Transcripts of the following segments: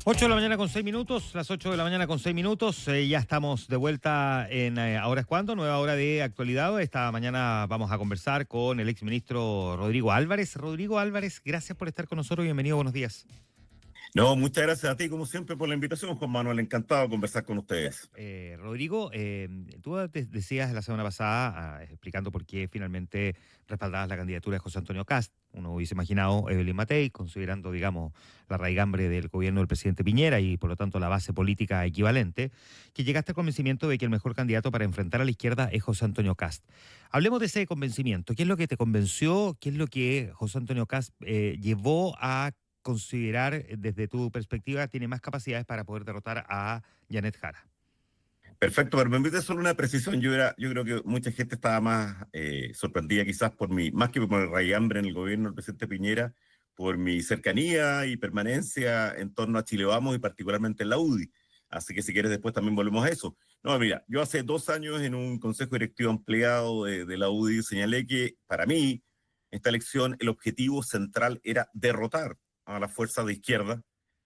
8 de la mañana con 6 minutos, las 8 de la mañana con 6 minutos, ya estamos de vuelta en Ahora es Cuando, nueva hora de actualidad. Esta mañana vamos a conversar con el exministro Rodrigo Álvarez. Rodrigo Álvarez, gracias por estar con nosotros, bienvenido, buenos días. No, muchas gracias a ti, como siempre, por la invitación, Juan Manuel. Encantado de conversar con ustedes. Rodrigo, tú decías la semana pasada, explicando por qué finalmente respaldabas la candidatura de José Antonio Kast. Uno hubiese imaginado Evelyn Matei, considerando, digamos, la raigambre del gobierno del presidente Piñera y, por lo tanto, la base política equivalente, que llegaste al convencimiento de que el mejor candidato para enfrentar a la izquierda es José Antonio Kast. Hablemos de ese convencimiento. ¿Qué es lo que te convenció? ¿Qué es lo que José Antonio Kast llevó a considerar, desde tu perspectiva, tiene más capacidades para poder derrotar a Janet Jara? Perfecto, pero me permite solo una precisión. Yo creo que mucha gente estaba más sorprendida quizás más que por el raigambre en el gobierno del presidente Piñera, por mi cercanía y permanencia en torno a Chile Vamos y particularmente en la UDI. Así que si quieres después también volvemos a eso. No, mira, yo hace 2 años en un consejo directivo ampliado de la UDI señalé que para mí esta elección el objetivo central era derrotar a la fuerza de izquierda,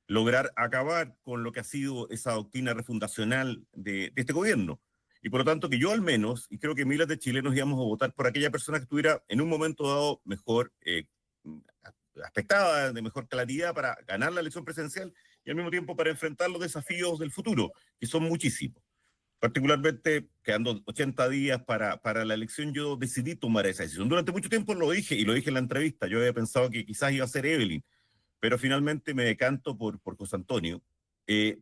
lograr acabar con lo que ha sido esa doctrina refundacional de este gobierno. Y por lo tanto que yo al menos, y creo que miles de chilenos íbamos a votar por aquella persona que estuviera en un momento dado mejor aspectada, de mejor claridad para ganar la elección presidencial y al mismo tiempo para enfrentar los desafíos del futuro, que son muchísimos. Particularmente, quedando 80 días para la elección, yo decidí tomar esa decisión. Durante mucho tiempo lo dije, y lo dije en la entrevista, yo había pensado que quizás iba a ser Evelyn, pero finalmente me decanto por José Antonio,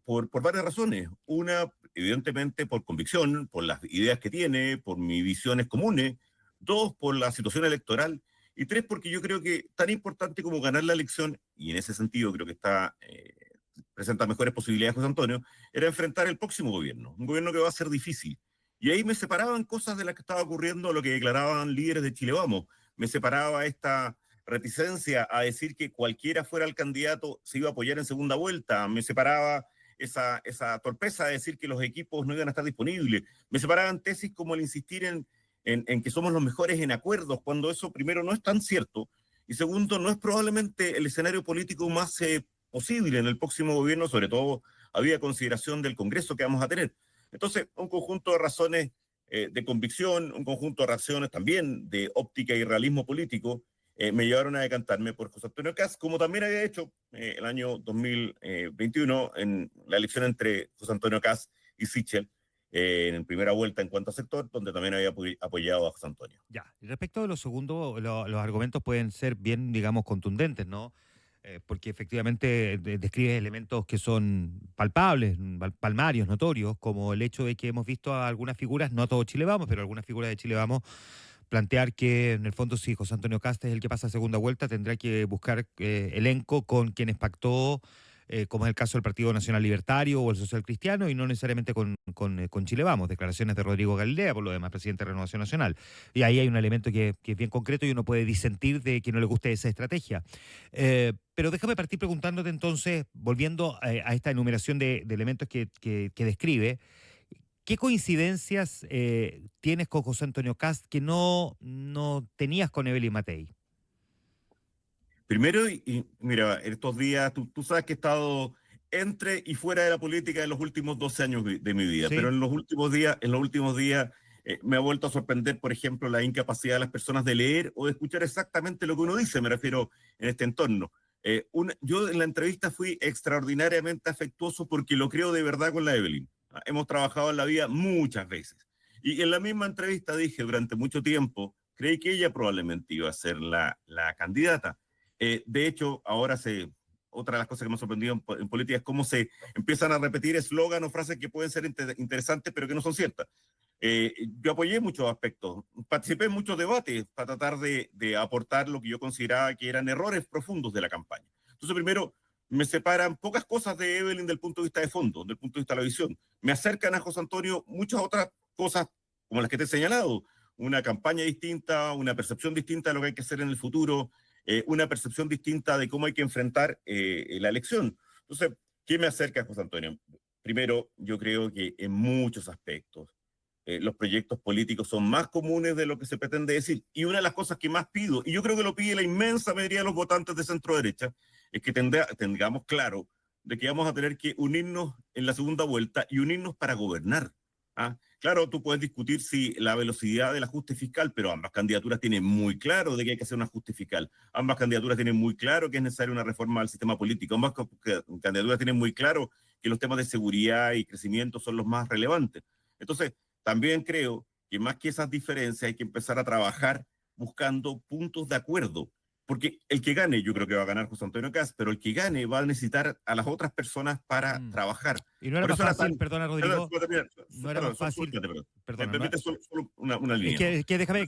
por varias razones. Una, evidentemente, por convicción, por las ideas que tiene, por mis visiones comunes. Dos, por la situación electoral. Y tres, porque yo creo que tan importante como ganar la elección, y en ese sentido creo que presenta mejores posibilidades José Antonio, era enfrentar el próximo gobierno, un gobierno que va a ser difícil. Y ahí me separaban cosas de las que estaba ocurriendo, lo que declaraban líderes de Chile Vamos. Me separaba esta reticencia a decir que cualquiera fuera el candidato se iba a apoyar en segunda vuelta. Me separaba esa torpeza de decir que los equipos no iban a estar disponibles. Me separaban tesis como el insistir en que somos los mejores en acuerdos, cuando eso primero no es tan cierto y segundo no es probablemente el escenario político más posible en el próximo gobierno, sobre todo había consideración del Congreso que vamos a tener. Entonces, un conjunto de razones de convicción, un conjunto de razones también de óptica y realismo político, me llevaron a decantarme por José Antonio Kast, como también había hecho el año 2021 en la elección entre José Antonio Kast y Sichel, en primera vuelta en cuanto a sector, donde también había apoyado a José Antonio. Ya, y respecto de lo segundo, los argumentos pueden ser bien, digamos, contundentes, ¿no? Porque efectivamente describe elementos que son palpables, palmarios, notorios, como el hecho de que hemos visto a algunas figuras, no a todo Chile Vamos, pero algunas figuras de Chile Vamos, plantear que en el fondo si José Antonio Kast es el que pasa a segunda vuelta, tendrá que buscar elenco con quienes pactó, como es el caso del Partido Nacional Libertario o el Social Cristiano, y no necesariamente con Chile Vamos. Declaraciones de Rodrigo Galilea, por lo demás, presidente de Renovación Nacional. Y ahí hay un elemento que es bien concreto y uno puede disentir de que no le guste esa estrategia. Pero déjame partir preguntándote entonces, volviendo a esta enumeración de elementos que describe, ¿qué coincidencias tienes con José Antonio Kast que no tenías con Evelyn Matei? Primero, y mira, estos días, tú sabes que he estado entre y fuera de la política en los últimos 12 años de mi vida, pero Sí. en los últimos días me ha vuelto a sorprender, por ejemplo, la incapacidad de las personas de leer o de escuchar exactamente lo que uno dice, me refiero en este entorno. Yo en la entrevista fui extraordinariamente afectuoso porque lo creo de verdad con la Evelyn. Hemos trabajado en la vida muchas veces. Y en la misma entrevista dije durante mucho tiempo, creí que ella probablemente iba a ser la candidata. De hecho, otra de las cosas que me ha sorprendido en política es cómo se empiezan a repetir eslogan o frases que pueden ser interesantes, pero que no son ciertas. Yo apoyé muchos aspectos, participé en muchos debates para tratar de aportar lo que yo consideraba que eran errores profundos de la campaña. Entonces, primero, me separan pocas cosas de Evelyn del punto de vista de fondo, del punto de vista de la visión. Me acercan a José Antonio muchas otras cosas como las que te he señalado, una campaña distinta, una percepción distinta de lo que hay que hacer en el futuro, una percepción distinta de cómo hay que enfrentar la elección. Entonces, ¿qué me acerca a José Antonio? Primero, yo creo que en muchos aspectos los proyectos políticos son más comunes de lo que se pretende decir. Y una de las cosas que más pido, y yo creo que lo pide la inmensa mayoría de los votantes de centro derecha, es que tengamos claro de que vamos a tener que unirnos en la segunda vuelta y unirnos para gobernar. ¿Ah? Claro, tú puedes discutir si la velocidad del ajuste fiscal, pero ambas candidaturas tienen muy claro de que hay que hacer un ajuste fiscal. Ambas candidaturas tienen muy claro que es necesaria una reforma al sistema político. Ambas candidaturas tienen muy claro que los temas de seguridad y crecimiento son los más relevantes. Entonces, también creo que más que esas diferencias hay que empezar a trabajar buscando puntos de acuerdo. Porque el que gane, yo creo que va a ganar José Antonio Kast, pero el que gane va a necesitar a las otras personas para trabajar. Y no era Por más eso era fácil, tan, perdona Rodrigo, no era más fácil, me perdona, permite solo una línea. déjame,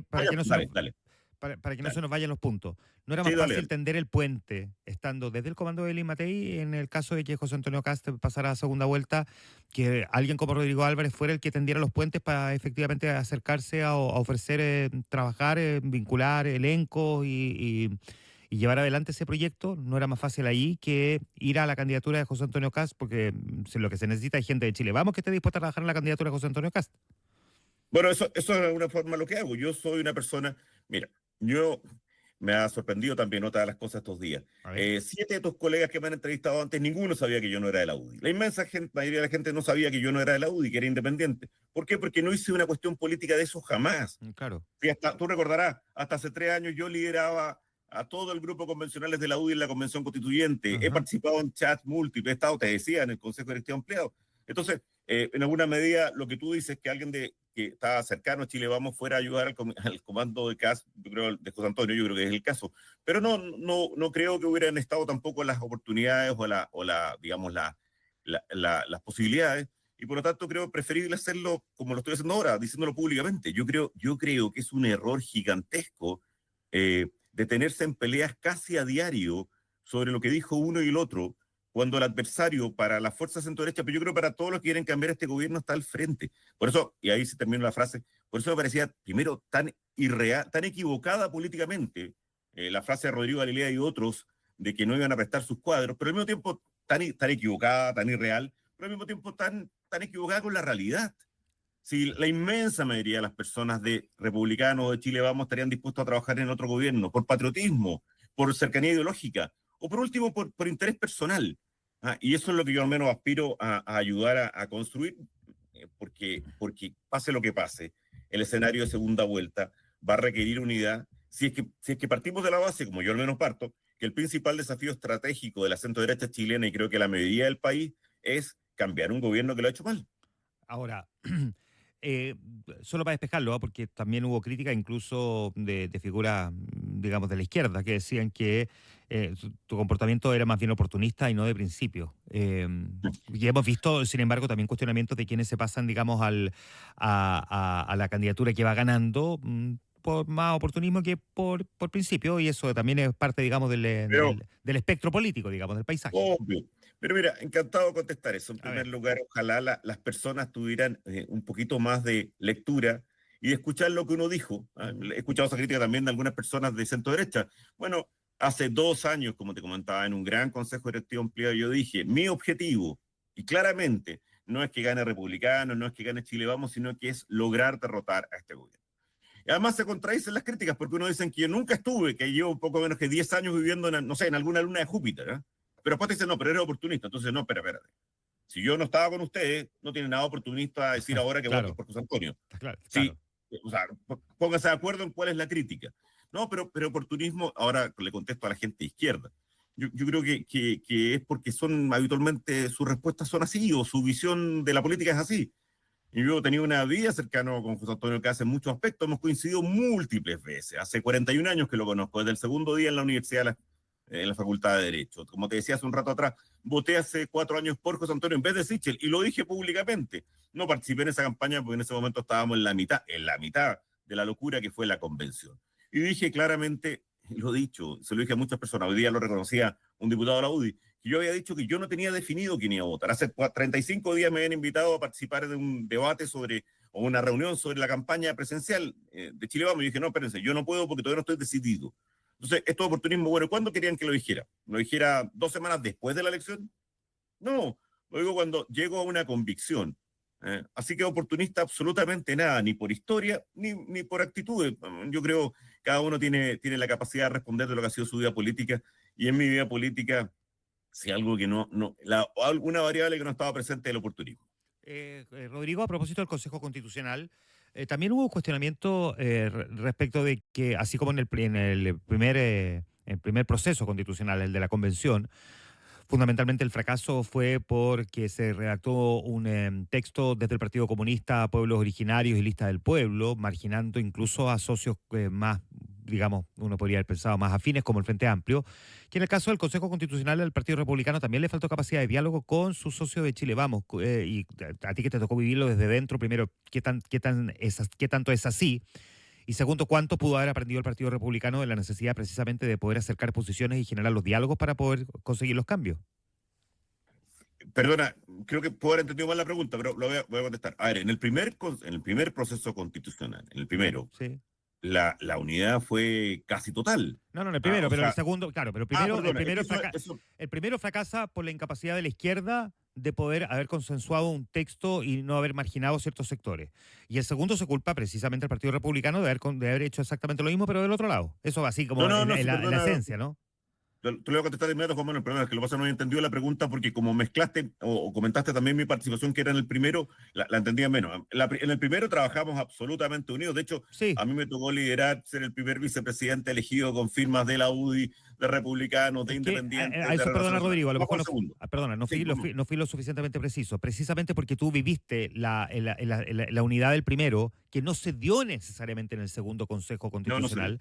para que no se Dale, nos, dale, para que no se dale. nos vayan los puntos. ¿No era Sí, más dale, fácil dale. tender el puente estando desde el comando de Eli Matei en el caso de que José Antonio Kast pasara a segunda vuelta, que alguien como Rodrigo Álvarez fuera el que tendiera los puentes para efectivamente acercarse a ofrecer, trabajar, vincular elencos y llevar adelante ese proyecto? ¿No era más fácil ahí que ir a la candidatura de José Antonio Kast? Porque lo que se necesita es gente de Chile. Vamos, que esté dispuesta a trabajar en la candidatura de José Antonio Kast. Bueno, eso es de alguna forma lo que hago. Yo soy una persona, mira, yo me ha sorprendido también otra de las cosas estos días. A ver. 7 de tus colegas que me han entrevistado antes, ninguno sabía que yo no era de la UDI. La inmensa mayoría de la gente no sabía que yo no era de la UDI, que era independiente. ¿Por qué? Porque no hice una cuestión política de eso jamás. Claro. Y hasta, tú recordarás, hasta hace 3 años yo lideraba a todo el grupo convencionales de la UDI en la Convención Constituyente. He participado en chats múltiples, he estado, te decía, en el Consejo Directivo Ampliado. Entonces, en alguna medida, lo que tú dices, que alguien que está cercano a Chile Vamos fuera a ayudar al comando de CAS, yo creo, de José Antonio, yo creo que es el caso. Pero no creo que hubieran estado tampoco las oportunidades digamos, las posibilidades. Y por lo tanto creo preferible hacerlo como lo estoy haciendo ahora, diciéndolo públicamente. Yo creo que es un error gigantesco detenerse en peleas casi a diario sobre lo que dijo uno y el otro, cuando el adversario para las fuerzas centro-derecha, pero yo creo para todos los que quieren cambiar este gobierno, está al frente. Por eso, y ahí se termina la frase, por eso me parecía, primero, tan irreal, tan equivocada políticamente, la frase de Rodrigo Galilea y otros, de que no iban a prestar sus cuadros, pero al mismo tiempo tan equivocada, tan irreal, pero al mismo tiempo tan equivocada con la realidad. Si la inmensa mayoría de las personas de republicanos de Chile Vamos estarían dispuestos a trabajar en otro gobierno, por patriotismo, por cercanía ideológica, o por último, por interés personal. Y eso es lo que yo al menos aspiro a ayudar a construir, porque pase lo que pase, el escenario de segunda vuelta va a requerir unidad. Si es que partimos de la base, como yo al menos parto, que el principal desafío estratégico de la centro-derecha chilena, y creo que la mayoría del país, es cambiar un gobierno que lo ha hecho mal. Ahora, eh, solo para despejarlo, ¿ah? Porque también hubo crítica incluso de figuras, digamos, de la izquierda, que decían que tu comportamiento era más bien oportunista y no de principio. Y hemos visto, sin embargo, también cuestionamientos de quienes se pasan, digamos, a la candidatura que va ganando, por más oportunismo que por principio, y eso también es parte, digamos, Pero del espectro político, digamos, del paisaje. obvio. Pero mira, encantado de contestar eso. En A primer ver. lugar, ojalá las personas tuvieran un poquito más de lectura y de escuchar lo que uno dijo. He escuchado esa crítica también de algunas personas de centro derecha. Bueno, hace 2 años, como te comentaba, en un gran consejo directivo ampliado, yo dije, mi objetivo, y claramente, no es que gane Republicano, no es que gane Chile Vamos, sino que es lograr derrotar a este gobierno. Y además se contradicen las críticas, porque uno dicen que yo nunca estuve, que llevo un poco menos que 10 años viviendo, no sé, en alguna luna de Júpiter, ¿eh? Pero después te dicen, no, pero eres oportunista. Entonces, no, espérate. Si yo no estaba con ustedes, no tiene nada oportunista decir ahora que voten Claro, por José Antonio. claro, Sí, claro. o sea, pónganse de acuerdo en cuál es la crítica. No, pero oportunismo, ahora le contesto a la gente de izquierda. Yo creo que es porque son habitualmente sus respuestas son así, o su visión de la política es así. Y yo he tenido una vida cercana con José Antonio Kast en muchos aspectos, hemos coincidido múltiples veces. Hace 41 años que lo conozco, desde el segundo día en la universidad, en la Facultad de Derecho. Como te decía hace un rato atrás, voté hace 4 años por José Antonio en vez de Sichel, y lo dije públicamente. No participé en esa campaña porque en ese momento estábamos en la mitad de la locura que fue la convención. Y dije claramente, lo he dicho, se lo dije a muchas personas, hoy día lo reconocía un diputado de la UDI, que yo había dicho que yo no tenía definido quién iba a votar. Hace 35 días me habían invitado a participar de un debate o una reunión sobre la campaña presencial de Chile Vamos. Y dije, no, espérense, yo no puedo porque todavía no estoy decidido. Entonces, esto es oportunismo. Bueno, ¿cuándo querían que lo dijera? ¿Lo dijera 2 semanas después de la elección? No, lo digo cuando llego a una convicción. Así que oportunista absolutamente nada, ni por historia, ni por actitudes. Yo creo que cada uno tiene la capacidad de responder de lo que ha sido su vida política, y en mi vida política si algo que alguna variable que no estaba presente del oportunismo. Rodrigo, a propósito del Consejo Constitucional, también hubo cuestionamiento respecto de que, así como el primer proceso constitucional, el de la convención, fundamentalmente el fracaso fue porque se redactó un texto desde el Partido Comunista a pueblos originarios y lista del pueblo, marginando incluso a socios más, digamos, uno podría haber pensado más afines como el Frente Amplio, que en el caso del Consejo Constitucional del Partido Republicano también le faltó capacidad de diálogo con sus socios de Chile Vamos. Y a ti que te tocó vivirlo desde dentro, primero, ¿qué tanto es así? Y segundo, ¿cuánto pudo haber aprendido el Partido Republicano de la necesidad precisamente de poder acercar posiciones y generar los diálogos para poder conseguir los cambios? Perdona, creo que puedo haber entendido mal la pregunta, pero voy a contestar. A ver, en el primer proceso constitucional, en el primero, Sí. la unidad fue casi total. No, no, el Ah, primero, o pero el sea, segundo, claro, pero perdona, es que eso, el primero fracasa por la incapacidad de la izquierda de poder haber consensuado un texto y no haber marginado ciertos sectores. Y el segundo se culpa precisamente al Partido Republicano de haber hecho exactamente lo mismo, pero del otro lado. Eso va así como no, sí, en la perdona, esencia, ¿no? te lo voy a contestar de inmediato, Juan Manuel, perdona, que lo que pasa no había entendido la pregunta porque como mezclaste o comentaste también mi participación que era en el primero, la entendía menos. En el primero trabajamos absolutamente unidos, de hecho, Sí. a mí me tocó liderar, ser el primer vicepresidente elegido con firmas de la UDI, de republicanos, de Es que independientes, a de eso, Renovación perdona Nacional. Rodrigo, a lo Vamos mejor al segundo. perdona, Sí, vamos. no fui lo suficientemente preciso, precisamente porque tú viviste la unidad del primero, que no se dio necesariamente en el segundo Consejo No, no se dio. Constitucional.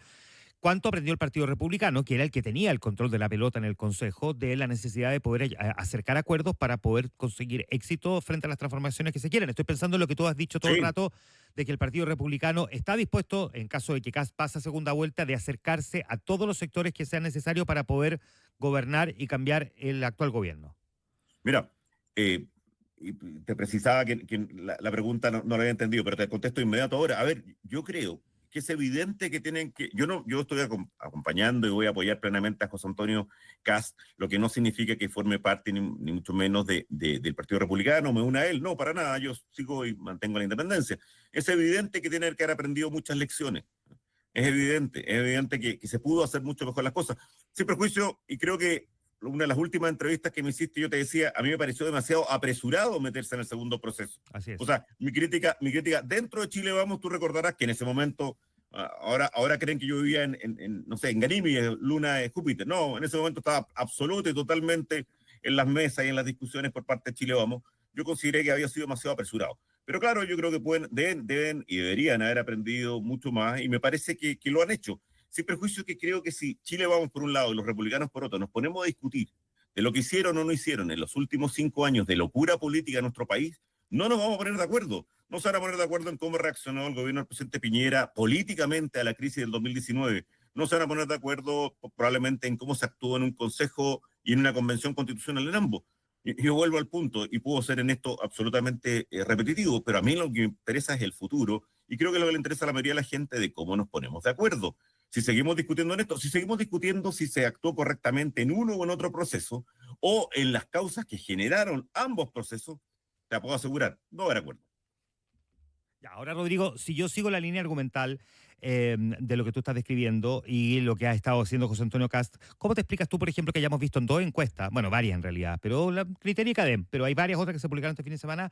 ¿Cuánto aprendió el Partido Republicano, que era el que tenía el control de la pelota en el Consejo, de la necesidad de poder acercar acuerdos para poder conseguir éxito frente a las transformaciones que se quieren? Estoy pensando en lo que tú has dicho todo el Sí, rato, de que el Partido Republicano está dispuesto, en caso de que Kast pase a segunda vuelta, de acercarse a todos los sectores que sean necesarios para poder gobernar y cambiar el actual gobierno. mira, y te precisaba que la pregunta no la había entendido, pero te contesto de inmediato ahora. A ver, yo creo que es evidente que tienen que. Yo estoy acompañando y voy a apoyar plenamente a José Antonio Kast, lo que no significa que forme parte ni mucho menos del Partido Republicano, me una a él. No, para nada, yo sigo y mantengo la independencia. Es evidente que tiene que haber aprendido muchas lecciones. Es evidente que se pudo hacer mucho mejor las cosas. Sin prejuicio, y creo que una de las últimas entrevistas que me hiciste, yo te decía, a mí me pareció demasiado apresurado meterse en el segundo proceso. Así O es. sea, mi crítica, dentro de Chile Vamos, tú recordarás que en ese momento, ahora creen que yo vivía no sé, en Ganímedes, Luna de Júpiter. No, en ese momento estaba absoluto y totalmente en las mesas y en las discusiones por parte de Chile Vamos. Yo consideré que había sido demasiado apresurado. Pero claro, yo creo que deben y deberían haber aprendido mucho más y me parece que lo han hecho. Sin perjuicio que creo que si Chile Vamos por un lado y los republicanos por otro, nos ponemos a discutir de lo que hicieron o no hicieron en los últimos 5 años de locura política en nuestro país, no nos vamos a poner de acuerdo. No se van a poner de acuerdo en cómo reaccionó el gobierno del presidente Piñera políticamente a la crisis del 2019. No se van a poner de acuerdo probablemente en cómo se actuó en un consejo y en una convención constitucional en ambos. Yo vuelvo al punto y puedo ser en esto absolutamente repetitivo, pero a mí lo que me interesa es el futuro y creo que lo que le interesa a la mayoría de la gente de cómo nos ponemos de acuerdo. Si seguimos discutiendo en esto, si seguimos discutiendo si se actuó correctamente en uno o en otro proceso o en las causas que generaron ambos procesos, te puedo asegurar, no va a haber acuerdo. Ya, ahora, Rodrigo, si yo sigo la línea argumental de lo que tú estás describiendo y lo que ha estado haciendo José Antonio Cast, ¿cómo te explicas tú, por ejemplo, que hayamos visto en dos encuestas, bueno, varias en realidad, pero la Criteria y Cadem, pero hay varias otras que se publicaron este fin de semana,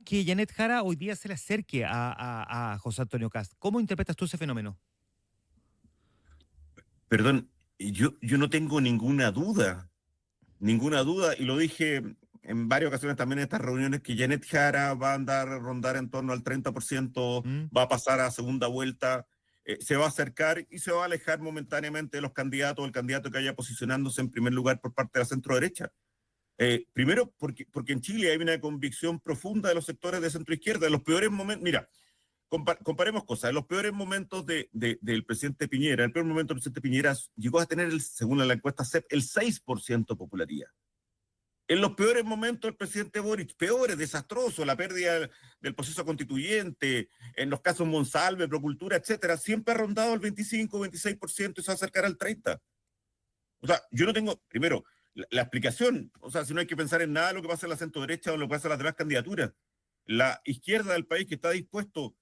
que Janet Jara hoy día se le acerque a José Antonio Cast? ¿Cómo interpretas tú ese fenómeno? Perdón, yo no tengo ninguna duda, y lo dije en varias ocasiones también en estas reuniones, que Janet Jara va a andar a rondar en torno al 30%, ¿Mm? va a pasar a segunda vuelta, se va a acercar y se va a alejar momentáneamente de los candidatos, el candidato que haya posicionándose en primer lugar por parte de la centro derecha. Primero, porque en Chile hay una convicción profunda de los sectores de centro izquierda, en los peores momentos, mira, comparemos cosas. En los peores momentos del presidente Piñera, el peor momento del presidente Piñera llegó a tener, según la encuesta CEP, el 6% de popularidad. En los peores momentos del presidente Boric, peores, desastroso, la pérdida del proceso constituyente, en los casos Monsalve, Procultura, etcétera, siempre ha rondado el 25, 26% y se va a acercar al 30%. O sea, yo no tengo, primero, la explicación, o sea, si no hay que pensar en nada de lo que pasa en la centro derecha o lo que pasa en las demás candidaturas. La izquierda del país que está dispuesto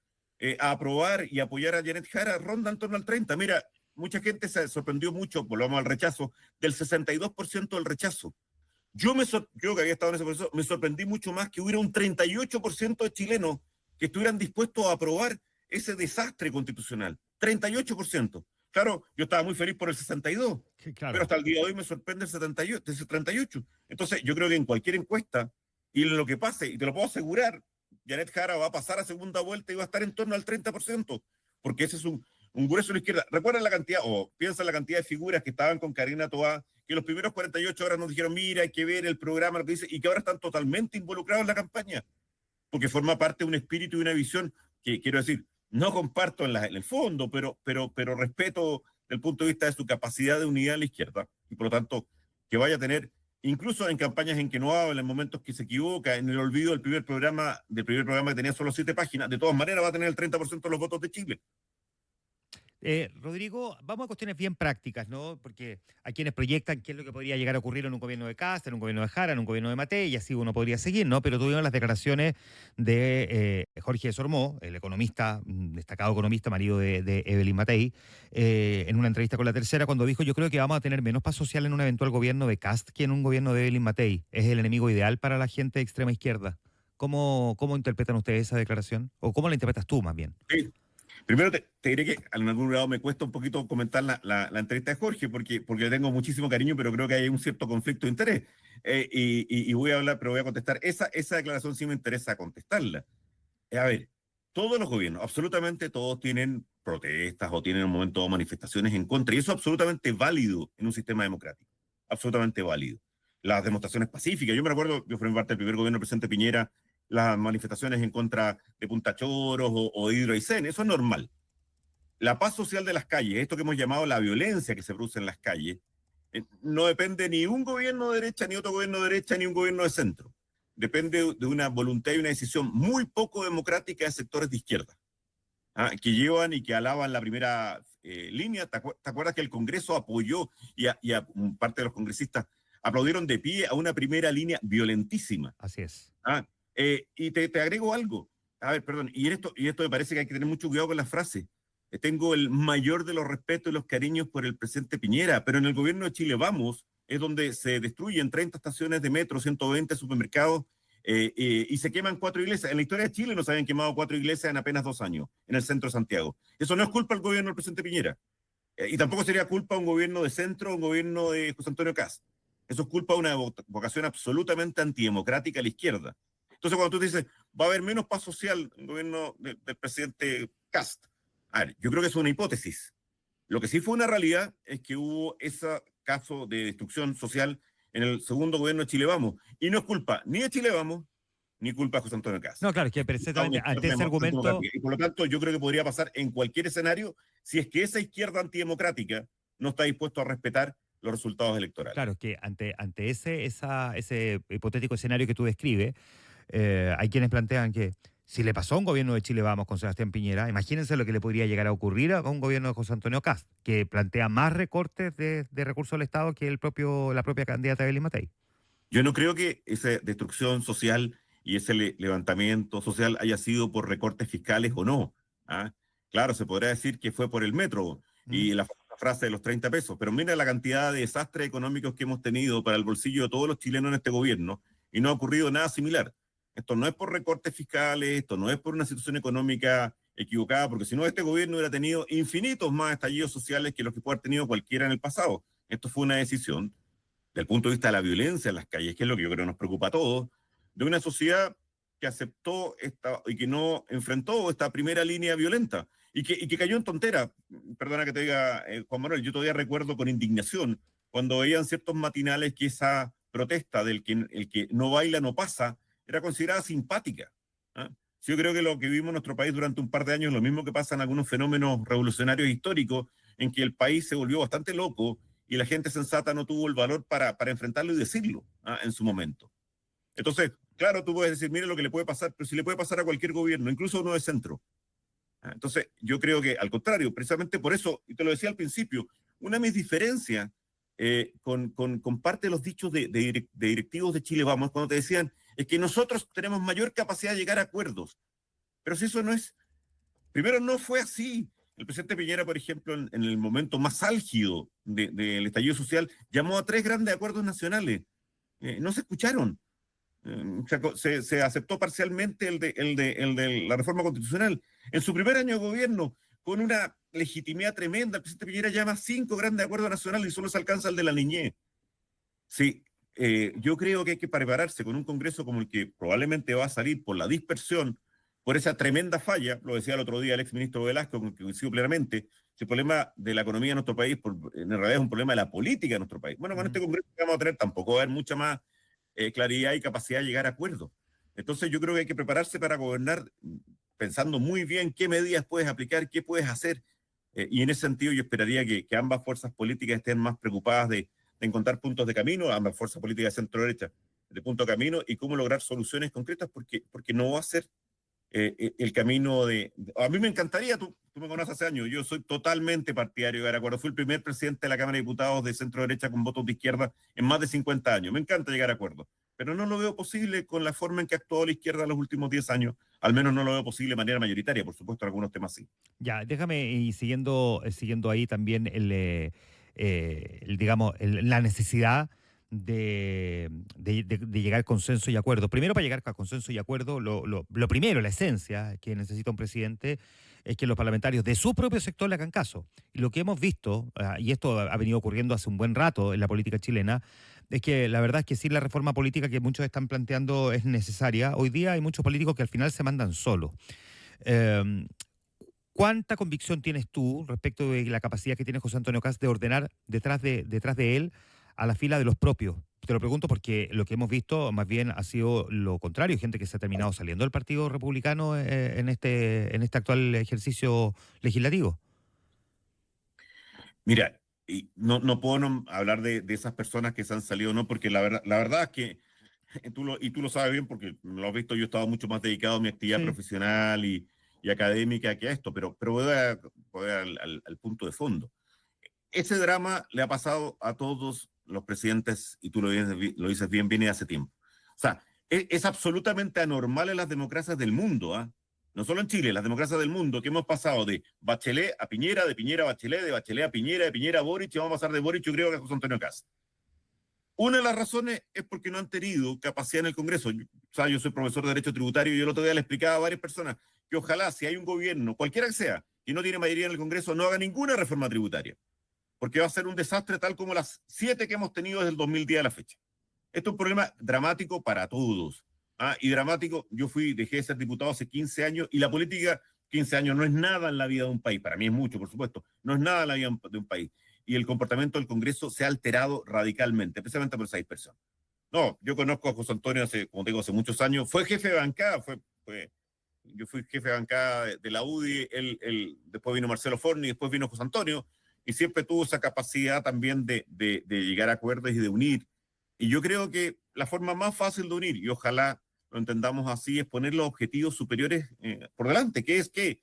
a aprobar y apoyar a Janet Jara ronda en torno al 30%. Mira, mucha gente se sorprendió mucho, volvamos al rechazo, del 62% del rechazo. Yo que había estado en ese proceso, me sorprendí mucho más que hubiera un 38% de chilenos que estuvieran dispuestos a aprobar ese desastre constitucional. 38%. Claro, yo estaba muy feliz por el 62%, pero Claro. hasta el día de hoy me sorprende el 78, ese 38%. Entonces, yo creo que en cualquier encuesta, y en lo que pase, y te lo puedo asegurar, Janet Jara va a pasar a segunda vuelta y va a estar en torno al 30%, porque ese es un grueso de la izquierda. ¿Recuerdan la cantidad, o piensan la cantidad de figuras que estaban con Karina Toá, que los primeros 48 horas nos dijeron, mira, hay que ver el programa, lo que dice, y que ahora están totalmente involucrados en la campaña, porque forma parte de un espíritu y una visión que, quiero decir, no comparto en el fondo, pero respeto desde el punto de vista de su capacidad de unidad en la izquierda, y por lo tanto, que vaya a tener, incluso en campañas en que no habla, en momentos que se equivoca, en el olvido del primer programa que tenía solo 7 páginas, de todas maneras va a tener el 30% de los votos de Chile. Rodrigo, vamos a cuestiones bien prácticas, ¿no? Porque hay quienes proyectan qué es lo que podría llegar a ocurrir en un gobierno de Kast, en un gobierno de Jara, en un gobierno de Matei, y así uno podría seguir, ¿no? Pero tuvieron las declaraciones de Jorge Sormó, el economista, destacado economista, marido de Evelyn Matei, en una entrevista con La Tercera, cuando dijo, yo creo que vamos a tener menos paz social en un eventual gobierno de Kast que en un gobierno de Evelyn Matei. Es el enemigo ideal para la gente de extrema izquierda. ¿Cómo interpretan ustedes esa declaración? ¿O cómo la interpretas tú, más bien? Sí. Primero te diré que en algún grado me cuesta un poquito comentar la entrevista de Jorge, porque le tengo muchísimo cariño, pero creo que hay un cierto conflicto de interés. Y voy a hablar, pero voy a contestar. Esa declaración sí me interesa contestarla. A ver, todos los gobiernos, absolutamente todos tienen protestas o tienen en un momento manifestaciones en contra, y eso es absolutamente válido en un sistema democrático. Absolutamente válido. Las demostraciones pacíficas, yo me recuerdo, yo formé parte del primer gobierno del presidente Piñera, las manifestaciones en contra de Punta Choros o de Hidroaicén, eso es normal. La paz social de las calles, esto que hemos llamado la violencia que se produce en las calles, no depende ni un gobierno de derecha, ni otro gobierno de derecha, ni un gobierno de centro. Depende de una voluntad y una decisión muy poco democrática de sectores de izquierda, que llevan y que alaban la primera línea. ¿Te acuerdas que el Congreso apoyó y a parte de los congresistas aplaudieron de pie a una primera línea violentísima? Así es. Ah, y te agrego algo. A ver, perdón, y esto me parece que hay que tener mucho cuidado con las frases. Tengo el mayor de los respetos y los cariños por el presidente Piñera, pero en el gobierno de Chile Vamos es donde se destruyen 30 estaciones de metro, 120 supermercados y se queman 4 iglesias. En la historia de Chile no se habían quemado 4 iglesias en apenas 2 años, en el centro de Santiago. Eso no es culpa del gobierno del presidente Piñera. Y tampoco sería culpa de un gobierno de centro o un gobierno de José Antonio Kast. Eso es culpa de una vocación absolutamente antidemocrática a la izquierda. Entonces, cuando tú dices, va a haber menos paz social en el gobierno del presidente Kast, a ver, yo creo que es una hipótesis. Lo que sí fue una realidad es que hubo ese caso de destrucción social en el segundo gobierno de Chile Vamos. Y no es culpa ni de Chile Vamos, ni culpa de José Antonio Kast. No, claro, es que precisamente ante ese argumento, Y por lo tanto, yo creo que podría pasar en cualquier escenario si es que esa izquierda antidemocrática no está dispuesto a respetar los resultados electorales. claro, es que ante ese hipotético escenario que tú describes, hay quienes plantean que si le pasó a un gobierno de Chile Vamos con Sebastián Piñera, imagínense lo que le podría llegar a ocurrir a un gobierno de José Antonio Kast, que plantea más recortes de recursos del Estado que la propia candidata Evelyn Matei. Yo no creo que esa destrucción social y ese levantamiento social haya sido por recortes fiscales o no. ¿Ah? Claro, se podría decir que fue por el metro ¿Mm? y la frase de los 30 pesos, pero mira la cantidad de desastres económicos que hemos tenido para el bolsillo de todos los chilenos en este gobierno y no ha ocurrido nada similar. Esto no es por recortes fiscales, esto no es por una situación económica equivocada, porque si no, este gobierno hubiera tenido infinitos más estallidos sociales que los que puede haber tenido cualquiera en el pasado. Esto fue una decisión del punto de vista de la violencia en las calles, que es lo que yo creo nos preocupa a todos, de una sociedad que aceptó y que no enfrentó esta primera línea violenta y que cayó en tontera. Perdona que te diga, Juan Manuel, yo todavía recuerdo con indignación cuando veían ciertos matinales que esa protesta del que el que no baila no pasa era considerada simpática. ¿Ah? Yo creo que lo que vivimos en nuestro país durante un par de años es lo mismo que pasa en algunos fenómenos revolucionarios históricos, en que el país se volvió bastante loco y la gente sensata no tuvo el valor para enfrentarlo y decirlo en su momento. Entonces, claro, tú puedes decir, mire lo que le puede pasar, pero si le puede pasar a cualquier gobierno, incluso uno de centro. Entonces, yo creo que al contrario, precisamente por eso, y te lo decía al principio, una de mis diferencias con parte de los dichos de directivos de Chile Vamos, cuando te decían, es que nosotros tenemos mayor capacidad de llegar a acuerdos. Pero si eso no es, primero no fue así. El presidente Piñera, por ejemplo, en el momento más álgido del estallido social, llamó a 3 grandes acuerdos nacionales. no se escucharon. Se aceptó parcialmente el de la reforma constitucional. En su primer año de gobierno, con una legitimidad tremenda, el presidente Piñera llama 5 grandes acuerdos nacionales y solo se alcanza el de la niñez. Sí, yo creo que hay que prepararse con un Congreso como el que probablemente va a salir por la dispersión, por esa tremenda falla, lo decía el otro día el exministro Velasco, con el que coincido plenamente, el problema de la economía de nuestro país en realidad es un problema de la política de nuestro país. Bueno, con este Congreso que vamos a tener tampoco va a haber mucha más claridad y capacidad de llegar a acuerdos. Entonces yo creo que hay que prepararse para gobernar pensando muy bien qué medidas puedes aplicar, qué puedes hacer, y en ese sentido yo esperaría que ambas fuerzas políticas estén más preocupadas de encontrar puntos de camino, ambas fuerzas políticas de centro-derecha, de punto de camino, y cómo lograr soluciones concretas, porque no va a ser el camino de... A mí me encantaría, tú me conoces hace años, yo soy totalmente partidario de llegar a acuerdos. Fui el primer presidente de la Cámara de Diputados de centro-derecha con votos de izquierda en más de 50 años. Me encanta llegar a acuerdos, pero no lo veo posible con la forma en que ha actuado la izquierda en los últimos 10 años. Al menos no lo veo posible de manera mayoritaria, por supuesto, en algunos temas sí. Ya, déjame, y siguiendo ahí también digamos, la necesidad de llegar a consenso y acuerdo. Primero, para llegar a consenso y acuerdo, lo primero, la esencia que necesita un presidente es que los parlamentarios de su propio sector le hagan caso. Y lo que hemos visto, y esto ha venido ocurriendo hace un buen rato en la política chilena, es que la verdad es que sí, la reforma política que muchos están planteando es necesaria. Hoy día hay muchos políticos que al final se mandan solos. Eh, ¿Cuánta convicción tienes tú respecto de la capacidad que tiene José Antonio Kast de ordenar detrás de él a la fila de los propios? Te lo pregunto porque lo que hemos visto más bien ha sido lo contrario, gente que se ha terminado saliendo del Partido Republicano en este actual ejercicio legislativo. Mira, y no puedo hablar de esas personas que se han salido, no, porque la verdad es que tú lo sabes bien porque lo has visto, yo he estado mucho más dedicado a mi actividad Sí. profesional y académica que a esto, pero voy al punto de fondo. Ese drama le ha pasado a todos los presidentes, y tú lo dices bien, viene hace tiempo. O sea, es absolutamente anormal en las democracias del mundo, ¿ah? No solo en Chile, las democracias del mundo, que hemos pasado de Bachelet a Piñera, de Piñera a Bachelet, de Bachelet a Piñera, de Piñera a Boric, y vamos a pasar de Boric, yo creo que a José Antonio Kast. Una de las razones es porque no han tenido capacidad en el Congreso. Yo soy profesor de Derecho Tributario y yo el otro día le explicaba a varias personas que ojalá, si hay un gobierno, cualquiera que sea, que no tiene mayoría en el Congreso, no haga ninguna reforma tributaria, porque va a ser un desastre tal como las 7 que hemos tenido desde el 2010 a la fecha. Esto es un problema dramático para todos. Y dramático, dejé de ser diputado hace 15 años y la política, 15 años no es nada en la vida de un país. Para mí es mucho, por supuesto. No es nada en la vida de un país. Y el comportamiento del Congreso se ha alterado radicalmente, especialmente por esa dispersión. No, yo conozco a José Antonio como te digo, hace muchos años. Fue jefe de bancada, yo fui jefe de bancada de la UDI, después vino Marcelo Forni, después vino José Antonio, y siempre tuvo esa capacidad también de llegar a acuerdos y de unir. Y yo creo que la forma más fácil de unir, y ojalá lo entendamos así, es poner los objetivos superiores por delante, que es que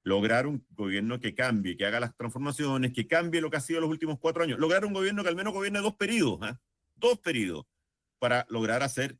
lograr un gobierno que cambie, que haga las transformaciones, que cambie lo que ha sido los últimos 4 años, lograr un gobierno que al menos gobierne 2 periodos, 2 periodos, para lograr hacer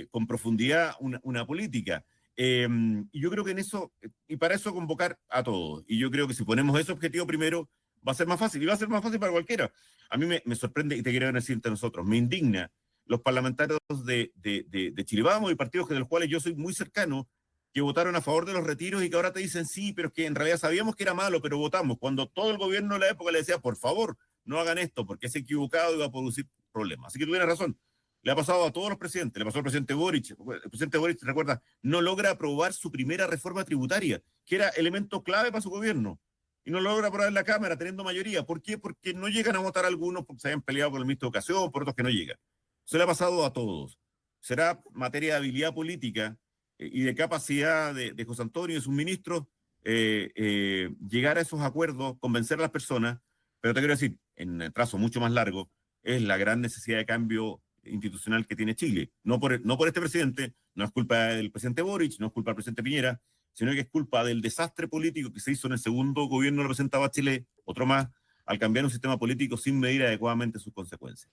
con profundidad una política. Y yo creo que en eso, y para eso convocar a todos, y yo creo que si ponemos ese objetivo primero, va a ser más fácil, y va a ser más fácil para cualquiera. A mí me sorprende, y te quiero decir entre nosotros, me indigna los parlamentarios de Chile Vamos y partidos de los cuales yo soy muy cercano, que votaron a favor de los retiros y que ahora te dicen sí, pero es que en realidad sabíamos que era malo, pero votamos. Cuando todo el gobierno de la época le decía, por favor, no hagan esto, porque es equivocado y va a producir problemas. Así que tú tienes razón. Le ha pasado a todos los presidentes, le pasó al presidente Boric. El presidente Boric, recuerda, no logra aprobar su primera reforma tributaria, que era elemento clave para su gobierno. Y no logra aprobar en la Cámara teniendo mayoría. ¿Por qué? Porque no llegan a votar algunos porque se hayan peleado con el ministro de Educación, por otros que no llegan. Se le ha pasado a todos. Será materia de habilidad política y de capacidad de José Antonio y de sus ministros llegar a esos acuerdos, convencer a las personas, pero te quiero decir, en el trazo mucho más largo, es la gran necesidad de cambio institucional que tiene Chile. No por este presidente, no es culpa del presidente Boric, no es culpa del presidente Piñera, sino que es culpa del desastre político que se hizo en el segundo gobierno que representaba a Chile, otro más, al cambiar un sistema político sin medir adecuadamente sus consecuencias.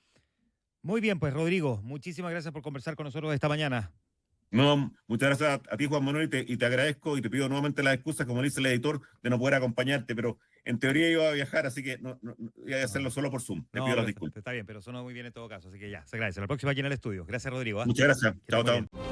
Muy bien, pues Rodrigo, muchísimas gracias por conversar con nosotros esta mañana. No, muchas gracias a ti, Juan Manuel, y te agradezco y te pido nuevamente las excusas, como dice el editor, de no poder acompañarte, pero en teoría iba a viajar, así que iba a hacerlo No, solo por Zoom. Te no, pido las pero disculpas. está bien, pero sonó muy bien en todo caso, así que ya, se agradece. La próxima aquí en el estudio. Gracias, Rodrigo. ¿Ah? Muchas gracias. Que esté Chao, muy chao. bien.